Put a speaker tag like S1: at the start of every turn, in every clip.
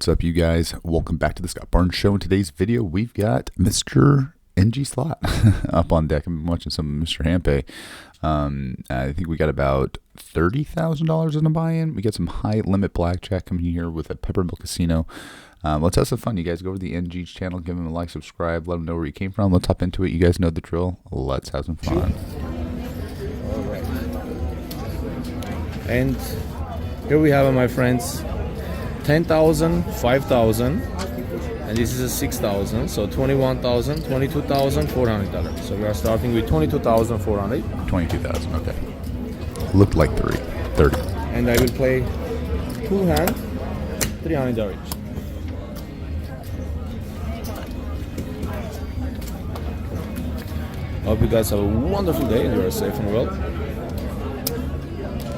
S1: up, you guys? Welcome back to the Scott Barnes Show. In today's video, we've got Mr. NG Slot up on deck. I'm watching some Mr. Hampe. I think we got about $30,000 in a buy-in. We got some high limit blackjack coming here with a Peppermill Casino. Let's have some fun. You guys go over to the NG's channel, give him a like, subscribe, let him know where you came from. Let's hop into it. You guys know the drill. Let's have some fun.
S2: All right. And here we have it, my friends. 10,000, 5,000, and this is a 6,000, so 21,000, 22,400. So we are starting with 22,400.
S1: 22,000, okay. Looked like 30.
S2: And I will play two hand, $300 each. Hope you guys have a wonderful day and you are safe and well.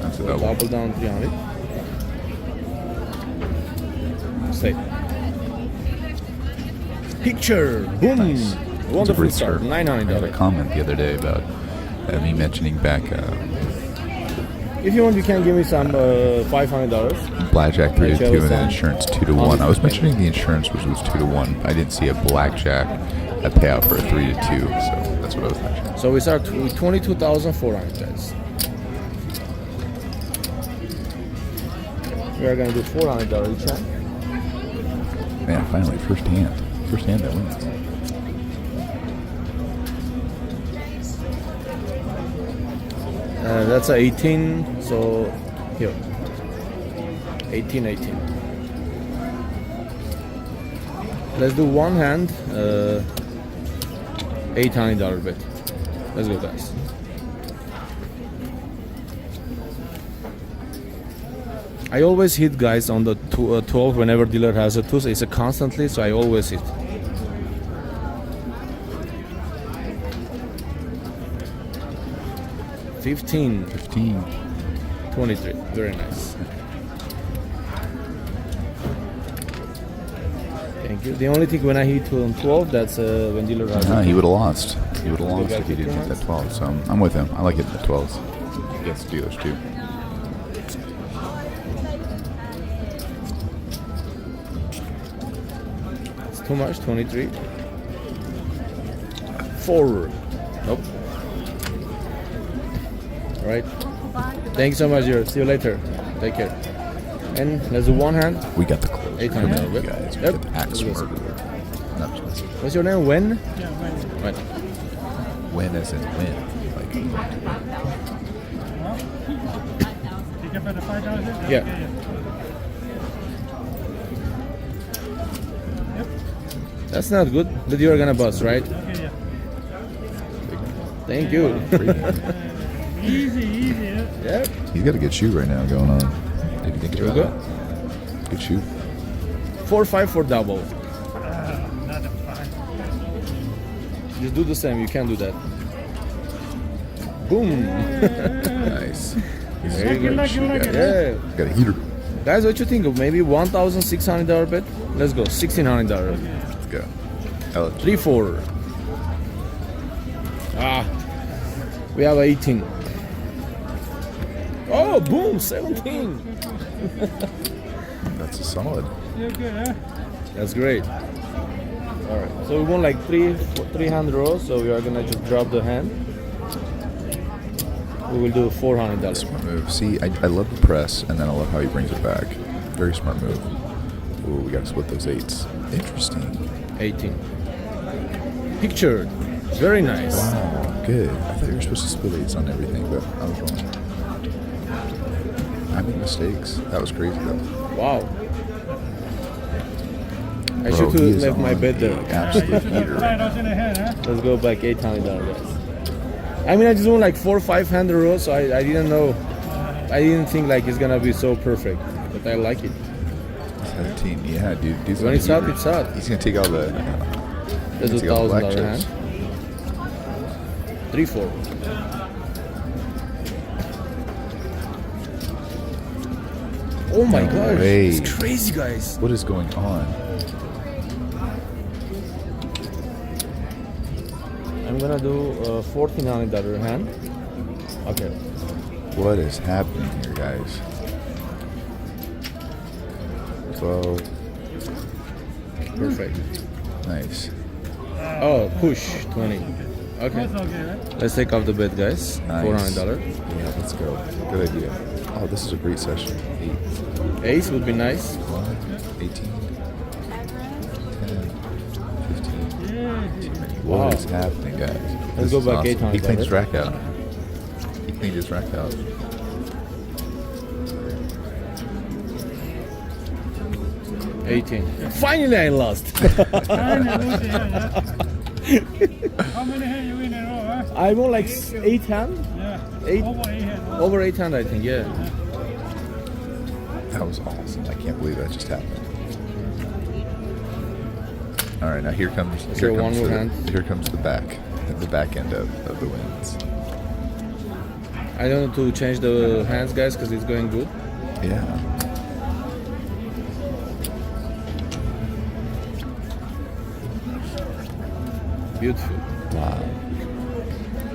S1: That's a
S2: So double down 300. Stay. Picture. Boom.
S1: Nice.
S2: Wonderful start.
S1: I had a
S2: $900.
S1: comment the other day about me mentioning back
S2: If you want, you can give me some $500.
S1: blackjack 3 to 2 and then
S2: some
S1: insurance 2 to 1. I was mentioning the insurance was 2 to 1. I didn't see a blackjack a payout for a 3 to 2, so that's what I was mentioning.
S2: So we start with 22,400, guys. We are gonna do $400 each hand.
S1: Man, finally, first hand that wins.
S2: That's a 18. So here, 18. Let's do one hand. $800 bet. Let's go, guys. I always hit, guys, on the 12 whenever dealer has a 2. It's a constantly, so I always hit. $15. 23. Very nice. Thank you. The only thing when I hit on 12, that's when dealer has
S1: No,
S2: a
S1: he would have lost. He would have
S2: Go
S1: lost
S2: back
S1: if he
S2: to
S1: didn't hit that 12. So I'm with him. I like hitting the 12s. Against dealers too.
S2: It's too much. 23. 4. Nope. All right. Thanks so much, dear. See you later. Take care. And let's do one hand.
S1: We got the close.
S2: 800,
S1: Come on,
S2: yep.
S1: guys. We
S2: Yep.
S1: got the axe
S2: Let's go.
S1: murderer. No, I'm just messing.
S2: What's your name? When? When?
S1: Win as in win. Like,
S2: Yeah. That's not good, but you're gonna bust, right? Thank you.
S3: Easy.
S2: Yeah.
S1: he's got a good shoot right now going on. Did you think
S2: Here we
S1: about
S2: go.
S1: that? Good shoot.
S2: 4-5 for double.
S3: Not a fine.
S2: Just do the same. You can do that. Boom.
S1: Nice. He's
S2: Very good.
S3: Lucky.
S2: Yeah.
S1: got a heater.
S2: Guys, what you think of maybe $1,600 bet? Let's go. $1,600.
S1: Let's go. LG.
S2: 3-4. We have 18. Oh, boom, 17.
S1: That's a solid.
S3: You're good, huh?
S2: That's great. All right, so we won like 300 rows, so we are gonna just drop the hand. We will do $400.
S1: Smart move. See, I love the press, and then I love how he brings it back. Very smart move. Ooh, we got to split those 8s. Interesting.
S2: 18. Pictured. Very nice.
S1: Wow, good. I thought you were supposed to split 8s on everything, but I was wrong. I made mistakes. That was crazy, though.
S2: Wow. I
S1: Bro,
S2: should
S1: he
S2: have
S1: is
S2: left my
S1: on
S2: bed
S1: the
S2: there.
S1: absolute heater.
S3: Right out in the head, huh?
S2: Let's go back $800, guys. I mean, I just won like 4 or 500 rows, so I didn't know. I didn't think like it's gonna be so perfect, but I like it.
S1: 17. Yeah, dude. Dude's
S2: When
S1: on
S2: it's
S1: the
S2: hot,
S1: heater.
S2: it's hot.
S1: He's going to take all the...
S2: Let's do
S1: take all the black
S2: $1,000 hand.
S1: chips.
S2: 3-4. Oh my
S1: No
S2: gosh,
S1: way.
S2: it's crazy, guys.
S1: What is going on?
S2: I'm gonna do $1,400 hand. Okay.
S1: What is happening here, guys? 12.
S2: Perfect.
S1: Nice.
S2: Oh, push 20. Okay.
S3: That's okay, right?
S2: Let's take off the bet, guys.
S1: Nice.
S2: $400.
S1: Yeah, let's go. Good idea. Oh, this is a great session. 8,
S2: Ace would be nice.
S1: 1, 18, 10, 15.
S3: Yeah.
S1: What
S2: Wow.
S1: is happening, guys?
S2: Let's
S1: This
S2: go
S1: is
S2: back
S1: awesome.
S2: 800.
S1: He cleaned his rack out. He cleaned his rack out.
S2: $18. Finally, I lost.
S3: How many hand you win in a row, huh?
S2: I won like 8 hand.
S3: Yeah.
S2: Eight.
S3: Over 8 hand.
S2: Over 8 hand, I think. Yeah.
S1: That was awesome. I can't believe that just happened. All right, now here comes
S2: So one more hand.
S1: here comes the back end of the wins.
S2: I don't know to change the hands, guys, because it's going good.
S1: Yeah.
S2: Beautiful.
S1: Wow.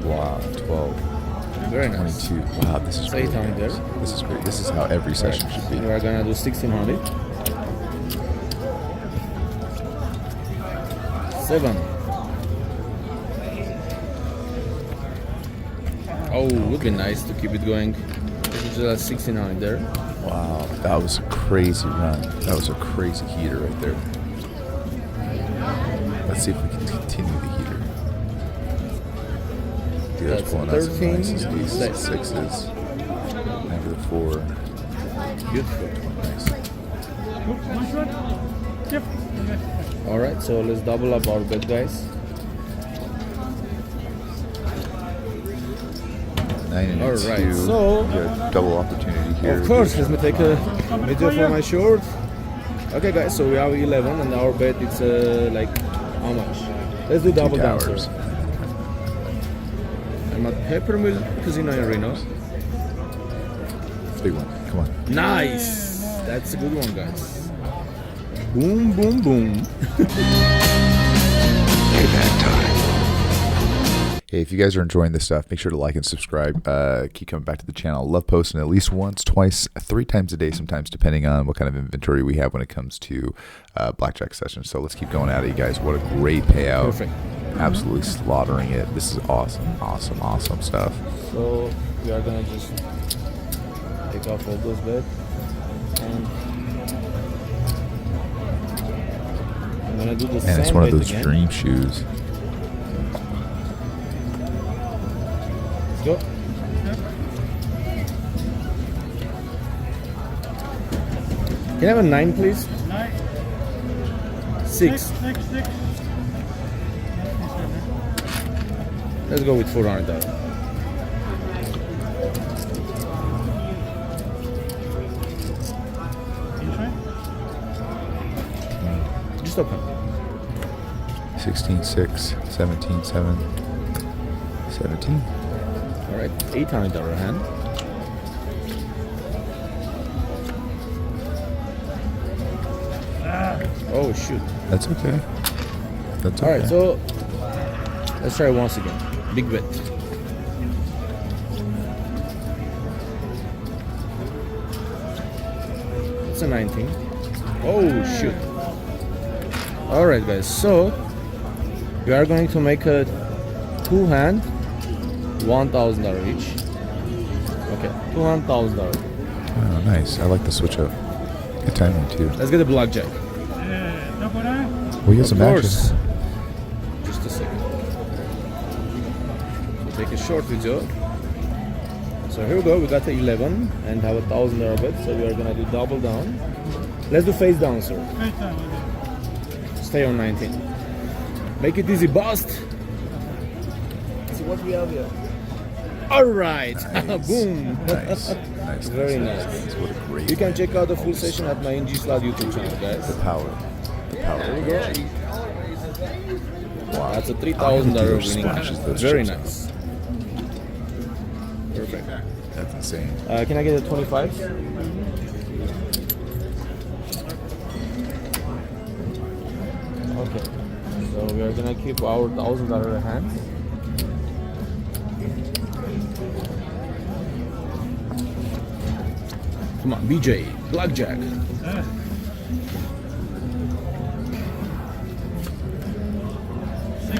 S1: Wow. 12,
S2: Very nice.
S1: 22. Wow, this is
S2: So
S1: really
S2: 800
S1: nice.
S2: there. This
S1: is great. This is how every session should be.
S2: We are gonna do 1600. 7. Oh, would be nice to keep it going. Just 1600 there.
S1: Wow, that was a crazy run. That was a crazy heater right there. Let's see if we can continue the heater. Dude,
S2: That's
S1: pulling out some
S2: 13,
S1: nice aces,
S2: six.
S1: sixes, -4.
S2: Beautiful.
S1: Nice.
S3: One shot? Yep.
S2: All right, so let's double up our bet, guys.
S1: 9 and
S2: All
S1: 2.
S2: right, so-
S1: we got double opportunity here.
S2: Of course, let me take a video for my short. Okay, guys, so we have 11, and our bet is like how much? Let's do double down, sir.
S1: towers.
S2: I'm at Peppermill Casino in Reno.
S1: Big one. Come on.
S2: Nice. That's a good one, guys. Boom, boom, boom.
S1: Hey, if you guys are enjoying this stuff, make sure to like and subscribe. Keep coming back to the channel. Love posting at least once, twice, 3 times a day sometimes, depending on what kind of inventory we have when it comes to blackjack sessions. So let's keep going at it, you guys. What a great payout.
S2: Perfect.
S1: Absolutely slaughtering it. This is awesome, awesome, awesome stuff.
S2: So we are gonna just take off all those bets, and I'm gonna do the same
S1: And it's one of
S2: bet
S1: those
S2: again.
S1: dream shoes.
S2: Let's go. Can I have a 9, please?
S3: 9.
S2: 6.
S3: 6.
S2: Let's go with $400. Just open.
S1: 16-6, 17-7, 17.
S2: All right, $800 hand. Oh shoot!
S1: That's okay. That's okay.
S2: All right, so let's try once again. Big bet. It's a 19. Oh shoot! All right, guys. So we are going to make a 2-hand, $1,000 each. Okay, $200,000.
S1: Oh, nice. I like the switch up. Good timing too.
S2: Let's get a blackjack.
S3: Double nine.
S1: Well, you have
S2: Of
S1: some
S2: course.
S1: action.
S2: Just a second. So take a short video. So here we go. We got the 11 and have $1,000 bet. So we are gonna do double down. Let's do face down, sir.
S3: First time, okay.
S2: Stay on 19. Make it easy, bust. See what we have here. All right.
S1: Nice.
S2: Boom.
S1: Nice. Nice.
S2: Very
S1: nice.
S2: nice.
S1: What a great.
S2: You can check out the full session at my NG Slot YouTube channel, guys.
S1: The power. The power.
S2: There we go.
S1: Wow.
S2: That's a
S1: How
S2: $3,000
S1: many
S2: winning
S1: splashes
S2: hand.
S1: those
S2: Very
S1: chips
S2: nice. Perfect.
S1: That's insane.
S2: Can I get a 25? Okay. So we are gonna keep our $1,000 hand. Come on, BJ, blackjack.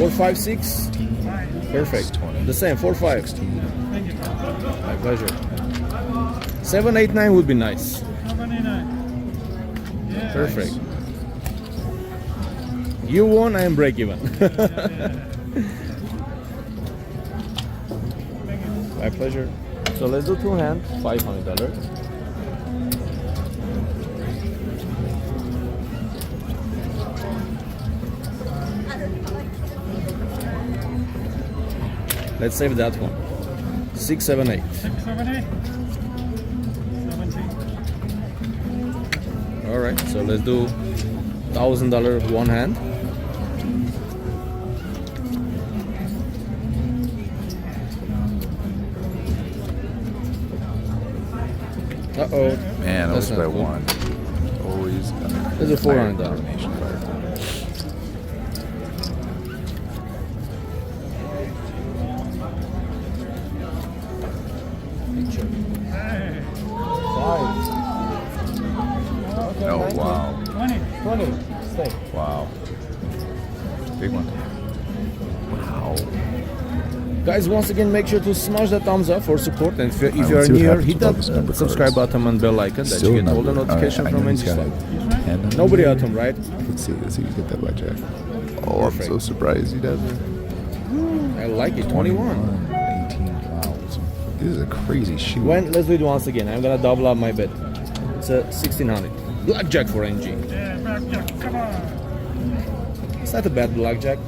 S2: 4, 5, 6. Perfect. The same. 4, 5.
S1: 16.
S3: Thank you.
S2: My pleasure. 7, 8, 9 would be nice.
S3: 79. Yeah.
S2: Perfect. You won, I am break even. My pleasure. So let's do 2 hand, $500. Let's save that one. 6, 7, 8.
S3: 6, 7, 8. 17.
S2: All right. So let's do $1,000 one hand. Uh-oh.
S1: Man,
S2: That's
S1: always
S2: not
S1: by
S2: good.
S1: one. Always.
S2: There's a $400.
S1: Combination card.
S3: Hey.
S2: 5.
S1: Oh, wow.
S3: 20.
S2: 20. Stay.
S1: Wow. Big one. Wow.
S2: Guys, once again, make sure to smash that thumbs up for support. And if you are
S1: let's see what
S2: new,
S1: happens
S2: hit
S1: with
S2: that
S1: all these number
S2: subscribe
S1: cards.
S2: button and bell icon that
S1: Still
S2: you get all the
S1: number.
S2: notification
S1: I
S2: from
S1: know he's got
S2: NG.
S1: a hand on
S2: Nobody
S1: it.
S2: at home, right?
S1: Let's see who's get that blackjack. Oh,
S2: Perfect.
S1: I'm so surprised he does.
S2: I like it. 21.
S1: 18. Wow. This is a crazy shoot.
S2: Let's do it once again. I'm gonna double up my bet. It's a 1600. Blackjack for NG.
S3: Yeah, blackjack. Come on.
S2: It's not a bad blackjack.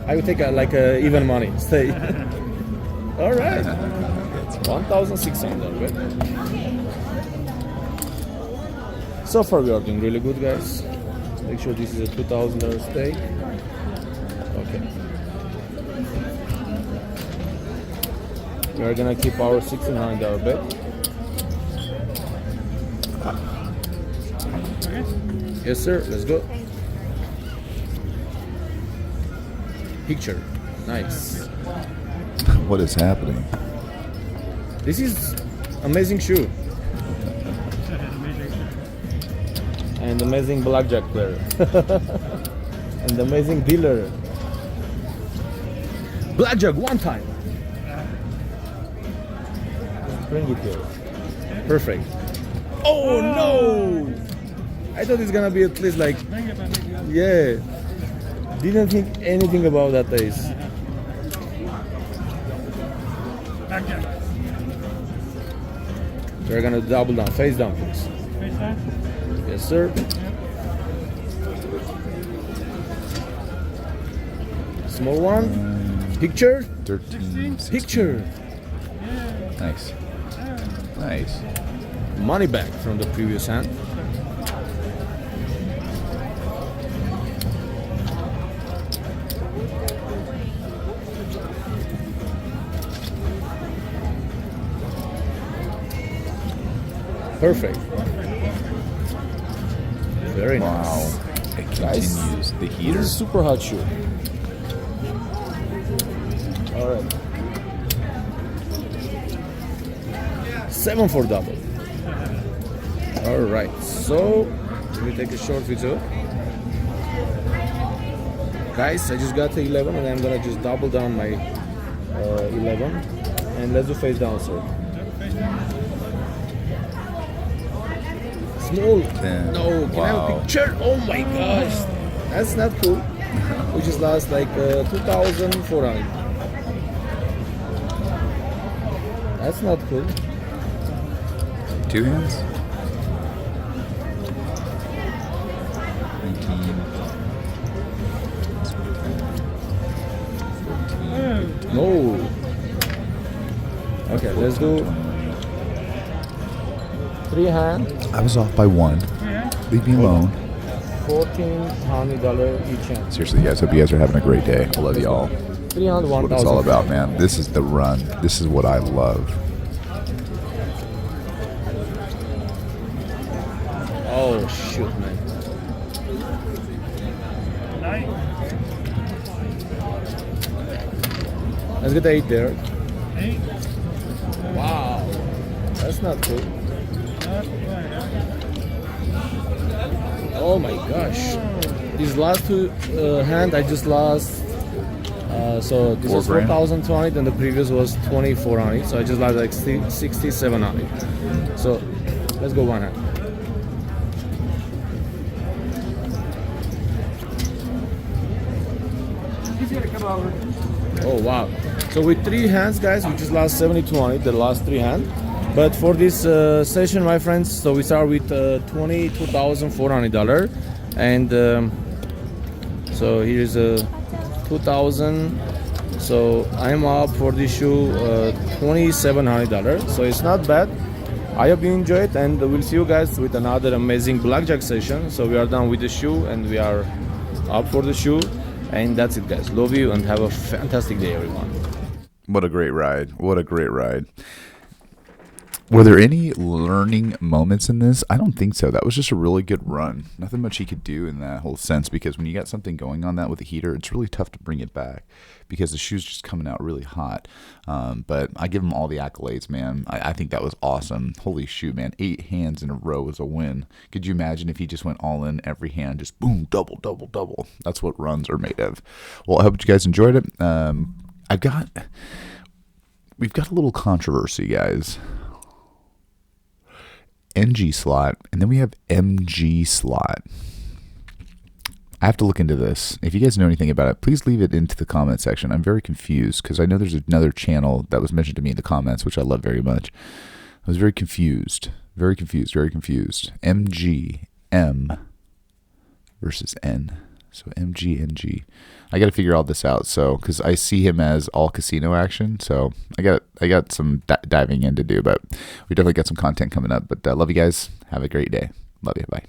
S2: I would take like even money. Stay. All right. 1,600. Right? So far we are doing really good, guys. Make sure this is a $2,000 stake. Okay. We are gonna keep our $1,600 bet. Yes, sir. Let's go. Picture. Nice.
S1: What is happening?
S2: This is amazing shoe and amazing blackjack player and amazing dealer. Blackjack one time. Bring it here. Perfect. Oh no! I thought it's gonna be at least like,
S3: Bring it back.
S2: yeah. Didn't think anything about that ace.
S3: Blackjack.
S2: We're gonna double down, face down, please.
S3: Face down.
S2: Yes, sir. Small one. Picture.
S1: 13. 16.
S2: Picture.
S1: Nice. Nice.
S2: Money back from the previous hand. Perfect. Very nice.
S1: Wow. It
S2: Guys,
S1: continues. The
S2: This
S1: heater.
S2: is super hot shoe. All right. 7 for double. All right. So let me take a short video. Guys, I just got to 11 and I'm gonna just double down my 11 and let's do face down, sir. Small.
S1: 10.
S2: No, can I have a
S1: Wow.
S2: picture? Oh my gosh, that's not cool. We just lost like 2,400. That's not cool.
S1: 2 hands. 19. 14.
S2: No. Okay, let's do 3 hand,
S1: I was off by 1.
S3: Yeah.
S1: Leave me alone.
S2: $1,400 each hand.
S1: Seriously, guys, hope you guys are having a great day. I love y'all.
S2: 3 hand,
S1: What it's all
S2: 1,000.
S1: about, man. This is the run. This is what I love.
S2: Oh shoot, man.
S3: Nine.
S2: Let's get 8 there.
S3: 8.
S2: Wow, that's not cool.
S3: Not quite, huh?
S2: Oh my gosh. These last 2 hand, I just lost So this was
S1: 4 grand.
S2: 4,200 and the previous was 2,400. So I just like 6,700. So let's go one hand. Oh wow! So with 3 hands, guys, we just lost 7,200. The last 3 hands. But for this session, my friends, so we start with $22,400, and so here's a 2,000. So I'm up for this shoe $2,700. So it's not bad. I hope you enjoy it, and we'll see you guys with another amazing blackjack session. So we are done with the shoe, and we are up for the shoe, and that's it, guys. Love you, and have a fantastic day, everyone.
S1: What a great ride. What a great ride. Were there any learning moments in this? I don't think so. That was just a really good run. Nothing much he could do in that whole sense, because when you got something going on that with a heater, it's really tough to bring it back because the shoe's just coming out really hot. But I give him all the accolades, man. I think that was awesome. Holy shoot, man. 8 hands in a row was a win. Could you imagine if he just went all in every hand, just boom, double, double, double? That's what runs are made of. Well, I hope you guys enjoyed it. We've got a little controversy, guys. NG slot, and then we have MG slot. I have to look into this. If you guys know anything about it, please leave it into the comment section. I'm very confused because I know there's another channel that was mentioned to me in the comments, which I love very much. I was very confused. Very confused. Very confused. MG, M versus N. So MG, NG. I got to figure all this out. So, because I see him as all casino action. So I got some diving in to do, but we definitely got some content coming up. But love you guys. Have a great day. Love you. Bye.